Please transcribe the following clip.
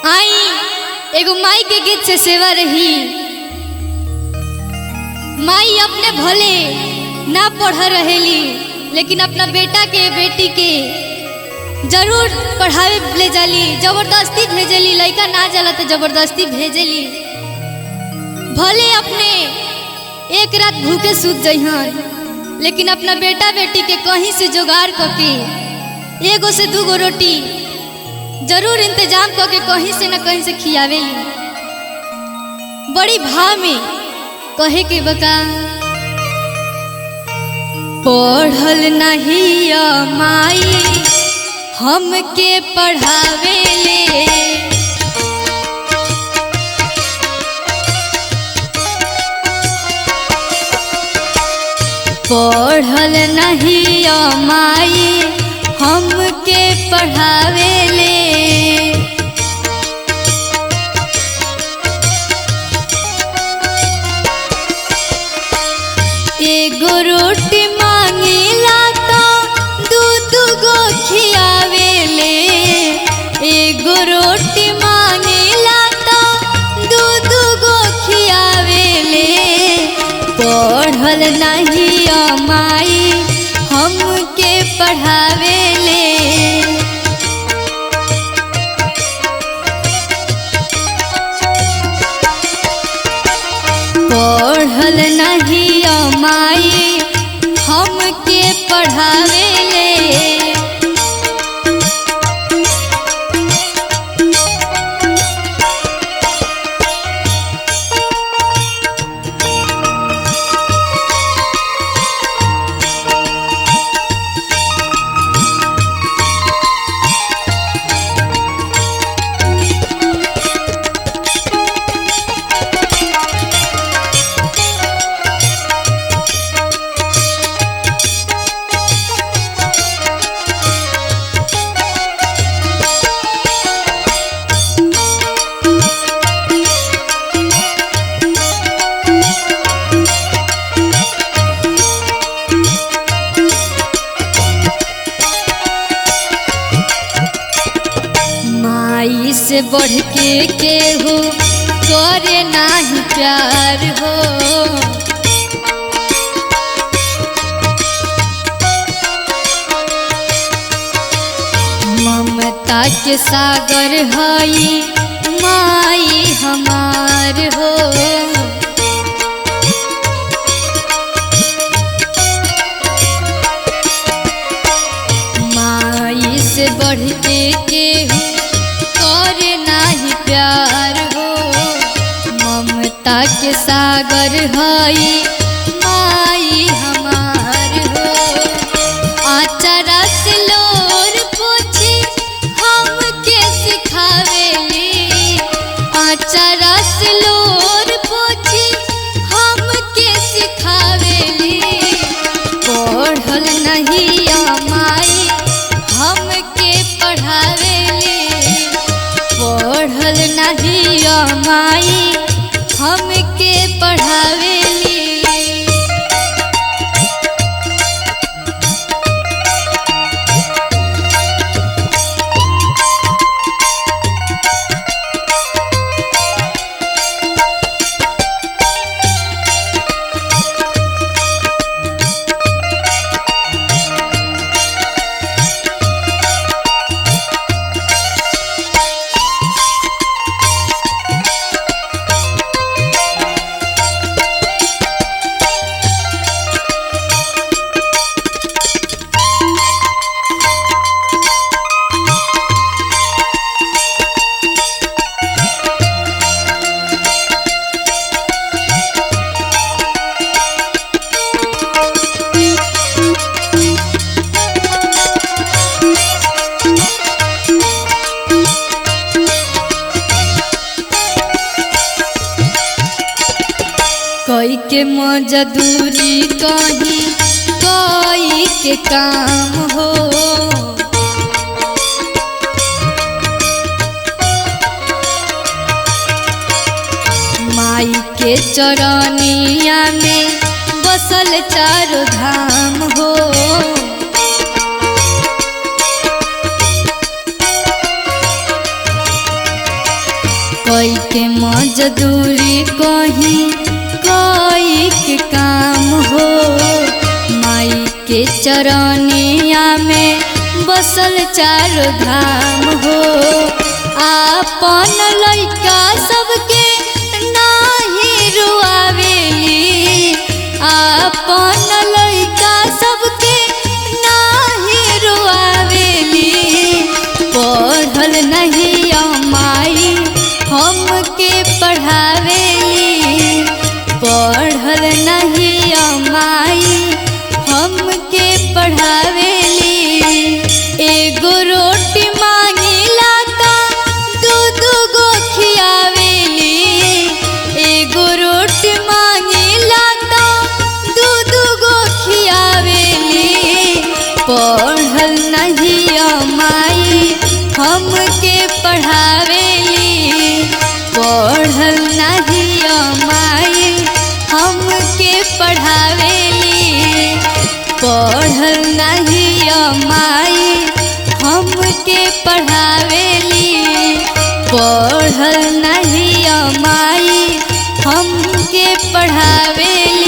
आई एगो माई के गीत से सेवा रही। माई अपने भले ना पढ़ रहेली लेकिन अपना बेटा के बेटी के जरूर पढ़ावे ले जाली, जबरदस्ती भेजेली। लड़का ना जाला तो जबरदस्ती भेजेली। भले अपने एक रात भूखे सूत जइहन लेकिन अपना बेटा बेटी के कहीं से जुगाड़ करके एगो से दूगो रोटी जरूर इंतजाम करके कहीं से न कहीं से खियावेली। बड़ी भाव में कहे के बका पढ़ल नहीं माई हमके पढ़ावेले, पढ़ल नहीं माई हमके पढ़ावेले। एगो रोटी मांगिला तो दू गो खियावेले, एगो रोटी मांगिला तो दू गो खियावेले। पढ़ल नहीं माई हमके पढ़ावेले। पढ़ल नहीं माई हमके पढ़ावेले। माई से बढ़ के केहू करे नाही प्यार हो। ममता के सागर हई माई हमार हो। माई से बढ़ के केहू करे नाही प्यार हो। ममता के सागर हई माई हमार हो। आचारा से लोर पोछी हमके सिखावेली, आचारा से लोर पोछी हमके सिखावेली। पढ़ल नहीं माई हमके पढ़ावेली, पढ़ल नहीं माई हमके पढ़ावेली। कोई के मजदूरी कहीं कोई के काम हो। माई के चरनिया में बसल चारों धाम हो। कोई के मजदूरी कहीं कोई के काम हो, माई के चरनिया में बसल चारों धाम हो। आपन लइका सबके नाही रुआवेली, आपन लइका सबके नाही रुआवेली। पढ़ल नहीं माई हमके पढ़ावेली, पढ़ल नहीं माई हमके पढ़ावेली। एगो रोटी मांगिला ता दू गो खियावेली, एगो रोटी मांगिला ता दू गो खियावेली। पढ़ल नहीं माई हमके पढ़ावेली, पढ़ल नहीं माई हमके पढ़ावेली, पढ़ल नहीं माई हमके पढ़ावेली, पढ़ल नहीं माई हमके पढ़ावेली।